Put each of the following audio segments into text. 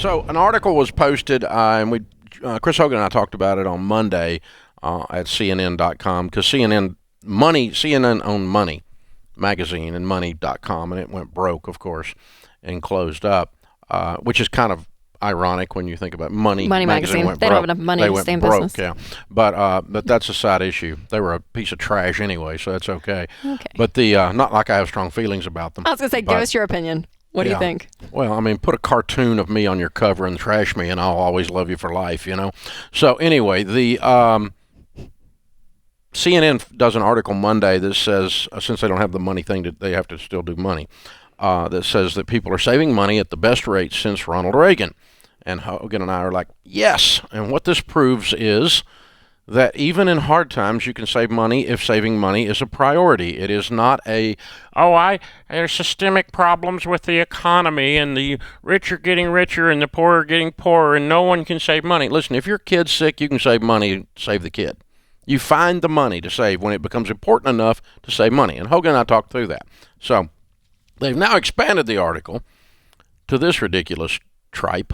So an article was posted, and Chris Hogan and I talked about it on Monday at CNN.com, because CNN owned Money magazine and Money.com, and it went broke, of course, and closed up, which is kind of ironic when you think about Money magazine. Went they broke. Don't have enough money to stay in broke, business. Yeah, but that's a side issue. They were a piece of trash anyway, so that's okay. Okay. But not like I have strong feelings about them. I was gonna say, give us your opinion. What do you think? Well, I mean, put a cartoon of me on your cover and trash me, and I'll always love you for life, you know? So anyway, the CNN does an article Monday that says, since they don't have the money thing, they have to still do money, that says that people are saving money at the best rate since Ronald Reagan. And Hogan and I are like, yes. And what this proves is that even in hard times, you can save money if saving money is a priority. It is not there's systemic problems with the economy, and the rich are getting richer and the poor are getting poorer, and no one can save money. Listen, if your kid's sick, you can save money, save the kid. You find the money to save when it becomes important enough to save money. And Hogan and I talked through that. So they've now expanded the article to this ridiculous tripe.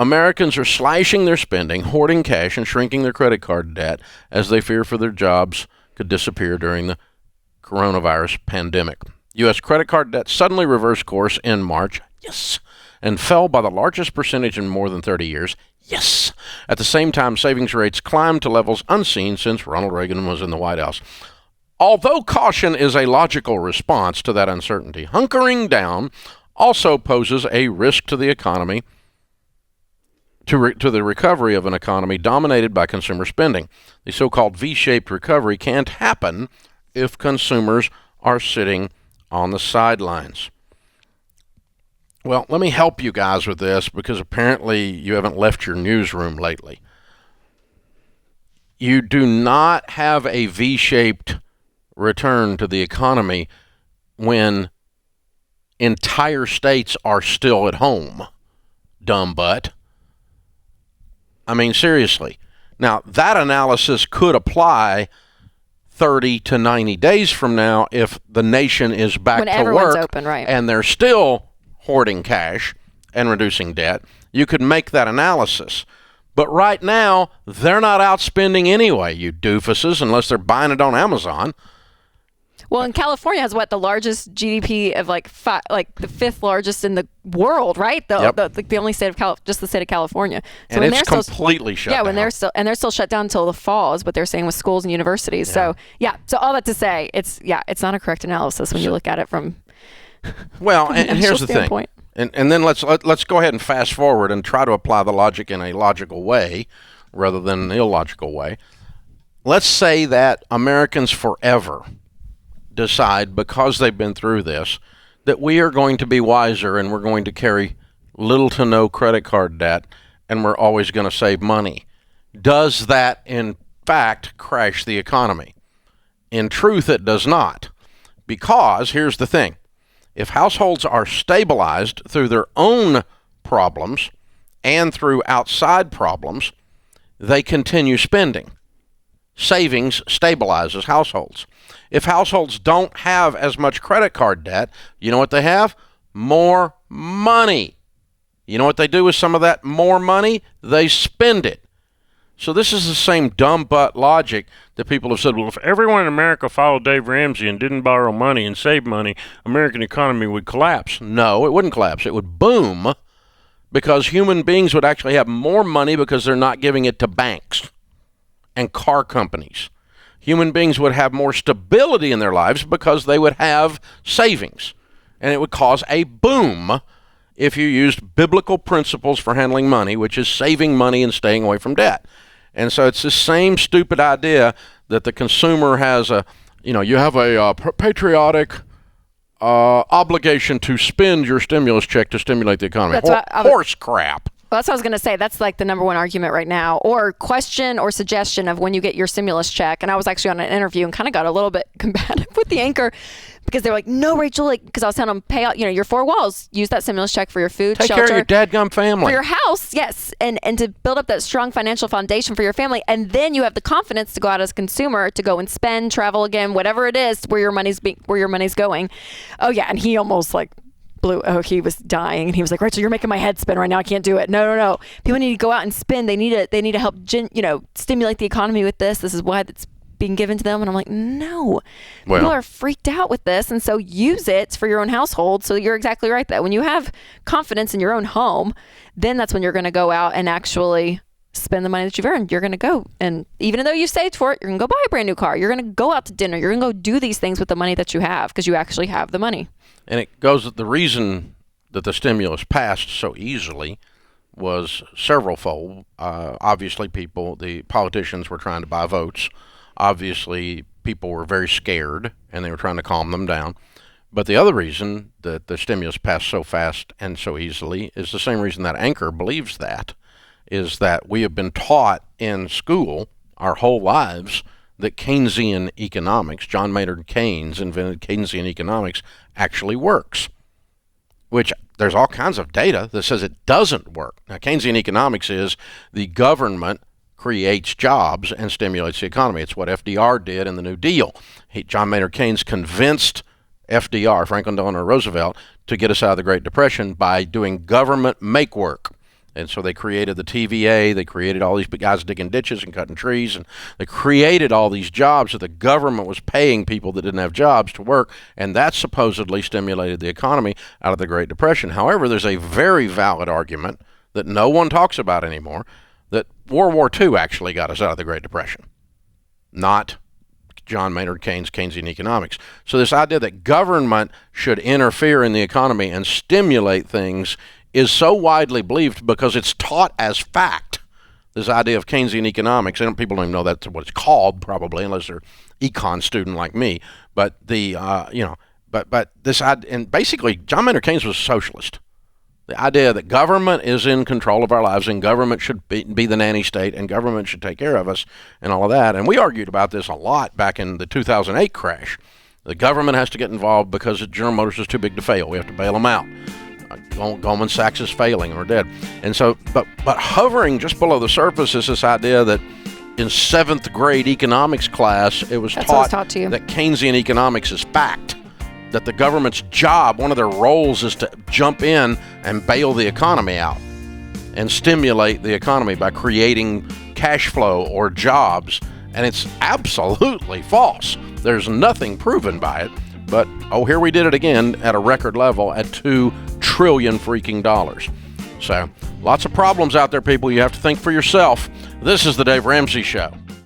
Americans are slashing their spending, hoarding cash, and shrinking their credit card debt as they fear for their jobs could disappear during the coronavirus pandemic. U.S. credit card debt suddenly reversed course in March, yes, and fell by the largest percentage in more than 30 years, yes. At the same time, savings rates climbed to levels unseen since Ronald Reagan was in the White House. Although caution is a logical response to that uncertainty, hunkering down also poses a risk to the economy, to the recovery of an economy dominated by consumer spending. The so-called V-shaped recovery can't happen if consumers are sitting on the sidelines. Well, let me help you guys with this, because apparently you haven't left your newsroom lately. You do not have a V-shaped return to the economy when entire states are still at home, dumb butt. I mean, seriously. Now, that analysis could apply 30 to 90 days from now if the nation is back when to everyone's work open, right? And they're still hoarding cash and reducing debt. You could make that analysis. But right now, they're not outspending anyway, you doofuses, unless they're buying it on Amazon. Well, and California has the largest GDP of the fifth largest in the world, right? The only state of just the state of California. So and it's completely shut down. Yeah, they're still shut down until the fall, is what they're saying with schools and universities. Yeah. So all that to say, it's not a correct analysis when you look at it from. Well, and here's the thing, and then let's go ahead and fast forward and try to apply the logic in a logical way rather than an illogical way. Let's say that Americans forever decide, because they've been through this, that we are going to be wiser and we're going to carry little to no credit card debt and we're always going to save money. Does that, in fact, crash the economy? In truth, it does not. Because, here's the thing, if households are stabilized through their own problems and through outside problems, they continue spending. Savings stabilizes households. If households don't have as much credit card debt, you know what they have? More money. You know what they do with some of that more money? They spend it. So this is the same dumb butt logic that people have said, well, if everyone in America followed Dave Ramsey and didn't borrow money and save money, American economy would collapse. No, it wouldn't collapse. It would boom, because human beings would actually have more money because they're not giving it to banks and car companies. Human beings would have more stability in their lives because they would have savings. And it would cause a boom if you used biblical principles for handling money, which is saving money and staying away from debt. And so it's the same stupid idea that the consumer has you have a patriotic obligation to spend your stimulus check to stimulate the economy. Horse crap. Well, that's what I was going to say. That's like the number one argument right now, or question or suggestion of when you get your stimulus check. And I was actually on an interview and kind of got a little bit combative with the anchor, because they were like, no, Rachel, because I was telling them, pay out, your four walls, use that stimulus check for your food, take shelter. Take care of your dadgum family. For your house, yes. And to build up that strong financial foundation for your family. And then you have the confidence to go out as a consumer, to go and spend, travel again, whatever it is, where your money's going. Oh, yeah. And he almost blew he was dying, and he was like, Rachel, you're making my head spin right now. I can't do it. No. People need to go out and spend. They need to help, stimulate the economy with this. This is why it's being given to them. And I'm like, no. People are freaked out with this, and so use it for your own household. So you're exactly right that when you have confidence in your own home, then that's when you're going to go out and actually spend the money that you've earned. You're going to go, and even though you saved for it, you're going to go buy a brand new car. You're going to go out to dinner. You're going to go do these things with the money that you have because you actually have the money. And it goes, the reason that the stimulus passed so easily was severalfold. Obviously, the politicians were trying to buy votes. Obviously, people were very scared, and they were trying to calm them down. But the other reason that the stimulus passed so fast and so easily is the same reason that Anchor believes that, is that we have been taught in school our whole lives that Keynesian economics, John Maynard Keynes invented Keynesian economics, actually works, which there's all kinds of data that says it doesn't work. Now, Keynesian economics is the government creates jobs and stimulates the economy. It's what FDR did in the New Deal. John Maynard Keynes convinced FDR, Franklin Delano Roosevelt, to get us out of the Great Depression by doing government make work. And so they created the TVA, they created all these big guys digging ditches and cutting trees, and they created all these jobs that the government was paying people that didn't have jobs to work, and that supposedly stimulated the economy out of the Great Depression. However, there's a very valid argument that no one talks about anymore, that World War II actually got us out of the Great Depression, not John Maynard Keynes' Keynesian economics. So this idea that government should interfere in the economy and stimulate things is so widely believed because it's taught as fact. This idea of Keynesian economics, and people don't even know that's what it's called probably, unless they're econ student like me. But but this idea, and basically John Maynard Keynes was a socialist. The idea that government is in control of our lives and government should be the nanny state and government should take care of us and all of that. And we argued about this a lot back in the 2008 crash. The government has to get involved because General Motors is too big to fail. We have to bail them out. Goldman Sachs is failing or dead. And so, but hovering just below the surface is this idea that in 7th grade economics class, it was taught to you that Keynesian economics is fact. That the government's job, one of their roles, is to jump in and bail the economy out and stimulate the economy by creating cash flow or jobs. And it's absolutely false. There's nothing proven by it. But, here we did it again at a record level at $2 trillion freaking dollars. So, lots of problems out there, people. You have to think for yourself. This is the Dave Ramsey Show.